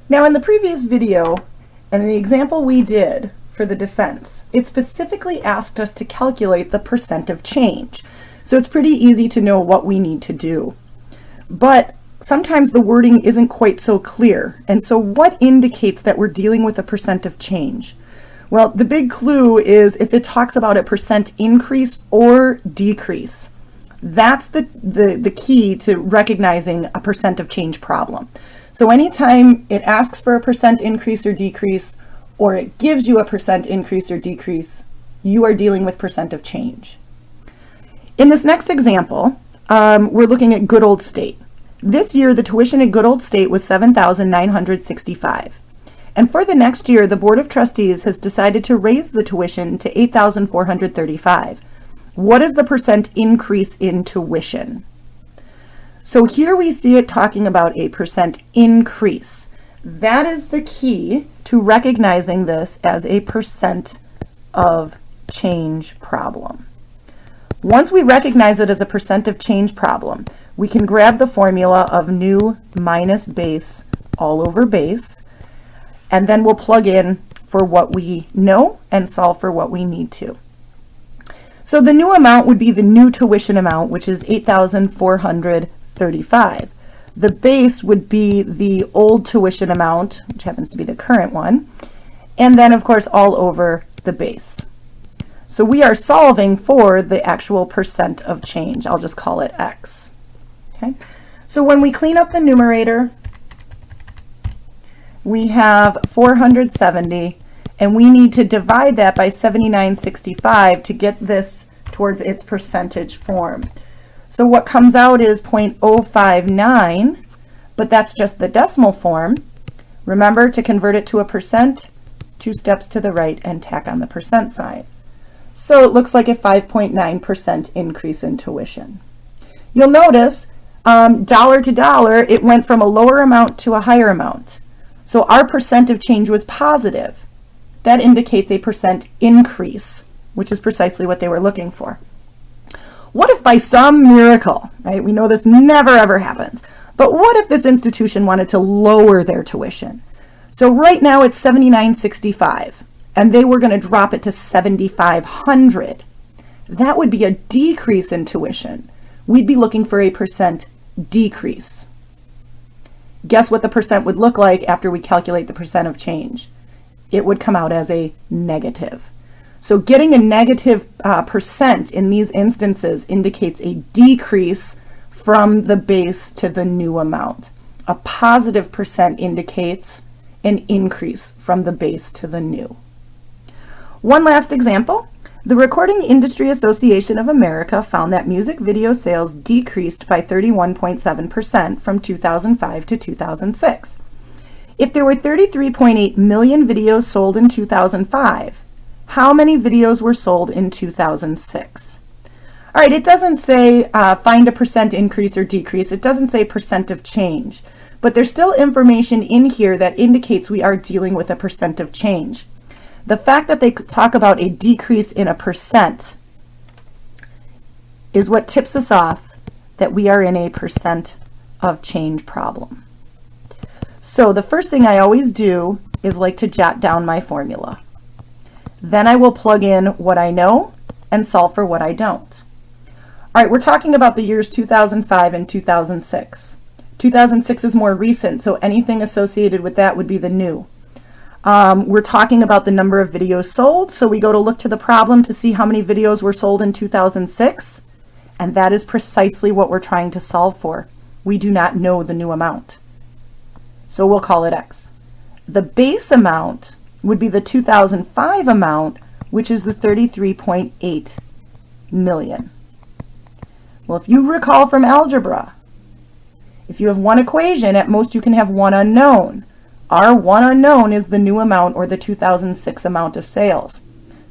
Now in the previous video, and the example we did for the defense, it specifically asked us to calculate the percent of change. So it's pretty easy to know what we need to do. But sometimes the wording isn't quite so clear. And so what indicates that we're dealing with a percent of change? Well, the big clue is if it talks about a percent increase or decrease. That's the key to recognizing a percent of change problem. So anytime it asks for a percent increase or decrease, or it gives you a percent increase or decrease, you are dealing with percent of change. In this next example, we're looking at Good Old State. This year, the tuition at Good Old State was $7,965. And for the next year, the Board of Trustees has decided to raise the tuition to $8,435. What is the percent increase in tuition? So here we see it talking about a percent increase. That is the key to recognizing this as a percent of change problem. Once we recognize it as a percent of change problem, we can grab the formula of nu minus base all over base, and then we'll plug in for what we know and solve for what we need to. So the new amount would be the new tuition amount, which is $8,435. The base would be the old tuition amount, which happens to be the current one, and then of course all over the base. So we are solving for the actual percent of change. I'll just call it X. Okay. So when we clean up the numerator, we have 470, and we need to divide that by 7965 to get this towards its percentage form. So what comes out is 0.059, but that's just the decimal form. Remember, to convert it to a percent, 2 steps to the right and tack on the percent sign. So it looks like a 5.9% increase in tuition. You'll notice dollar to dollar, it went from a lower amount to a higher amount. So our percent of change was positive. That indicates a percent increase, which is precisely what they were looking for. What if by some miracle, right, we know this never ever happens, but what if this institution wanted to lower their tuition? So right now it's $7,965, and they were going to drop it to $7,500. That would be a decrease in tuition. We'd be looking for a percent decrease. Guess what the percent would look like after we calculate the percent of change? It would come out as a negative. So getting a negative percent in these instances indicates a decrease from the base to the new amount. A positive percent indicates an increase from the base to the new. One last example. The Recording Industry Association of America found that music video sales decreased by 31.7% from 2005 to 2006. If there were 33.8 million videos sold in 2005, how many videos were sold in 2006? All right, it doesn't say find a percent increase or decrease. It doesn't say percent of change, but there's still information in here that indicates we are dealing with a percent of change. The fact that they talk about a decrease in a percent is what tips us off that we are in a percent of change problem. So the first thing I always do is like to jot down my formula. Then I will plug in what I know and solve for what I don't. All right, we're talking about the years 2005 and 2006. 2006 is more recent, so anything associated with that would be the new. We're talking about the number of videos sold, so we go to look to the problem to see how many videos were sold in 2006, and that is precisely what we're trying to solve for. We do not know the new amount, so we'll call it X. The base amount would be the 2005 amount, which is the 33.8 million. Well, if you recall from algebra, if you have one equation, at most you can have one unknown. Our one unknown is the new amount, or the 2006 amount of sales.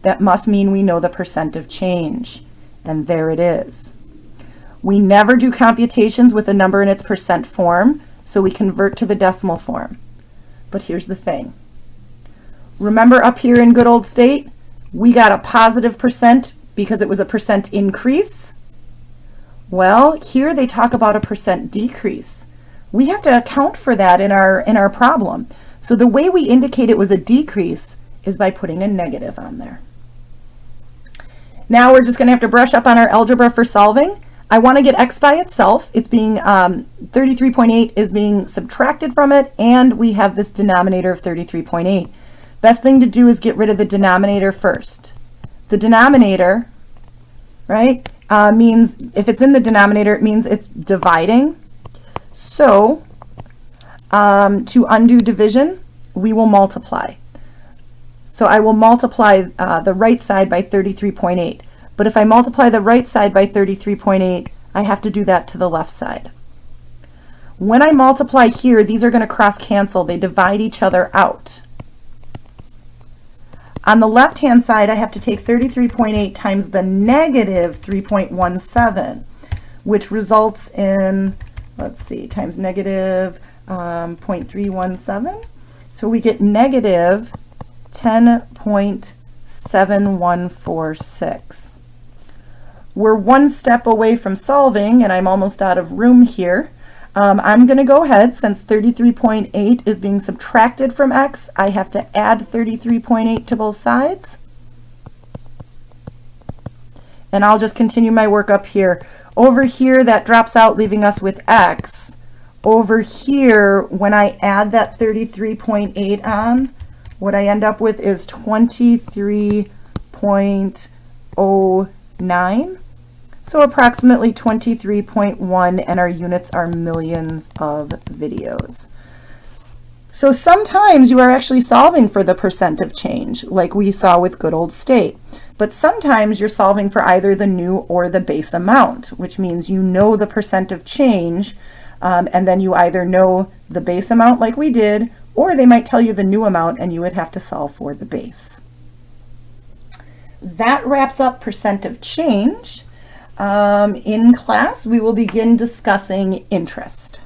That must mean we know the percent of change, and there it is. We never do computations with a number in its percent form, so we convert to the decimal form. But here's the thing. Remember up here in Good Old State, we got a positive percent because it was a percent increase. Well, here they talk about a percent decrease. We have to account for that in our problem. So the way we indicate it was a decrease is by putting a negative on there. Now we're just going to have to brush up on our algebra for solving. I want to get x by itself. It's being 33.8 is being subtracted from it, and we have this denominator of 33.8. Best thing to do is get rid of the denominator first. The denominator, right, means if it's in the denominator, it means it's dividing. So to undo division, we will multiply. So I will multiply the right side by 33.8. But if I multiply the right side by 33.8, I have to do that to the left side. When I multiply here, these are going to cross cancel. They divide each other out. On the left-hand side, I have to take 33.8 times the negative 3.17, which results in, let's see, times negative 0.317. So we get negative 10.7146. We're one step away from solving, and I'm almost out of room here. I'm going to go ahead, since 33.8 is being subtracted from x, I have to add 33.8 to both sides. And I'll just continue my work up here. Over here, that drops out, leaving us with x. Over here, when I add that 33.8 on, what I end up with is 23.09. So approximately 23.1, and our units are millions of videos. So sometimes you are actually solving for the percent of change, like we saw with good old state. But sometimes you're solving for either the new or the base amount, which means you know the percent of change, and then you either know the base amount like we did, or they might tell you the new amount and you would have to solve for the base. That wraps up percent of change. In class, we will begin discussing interest.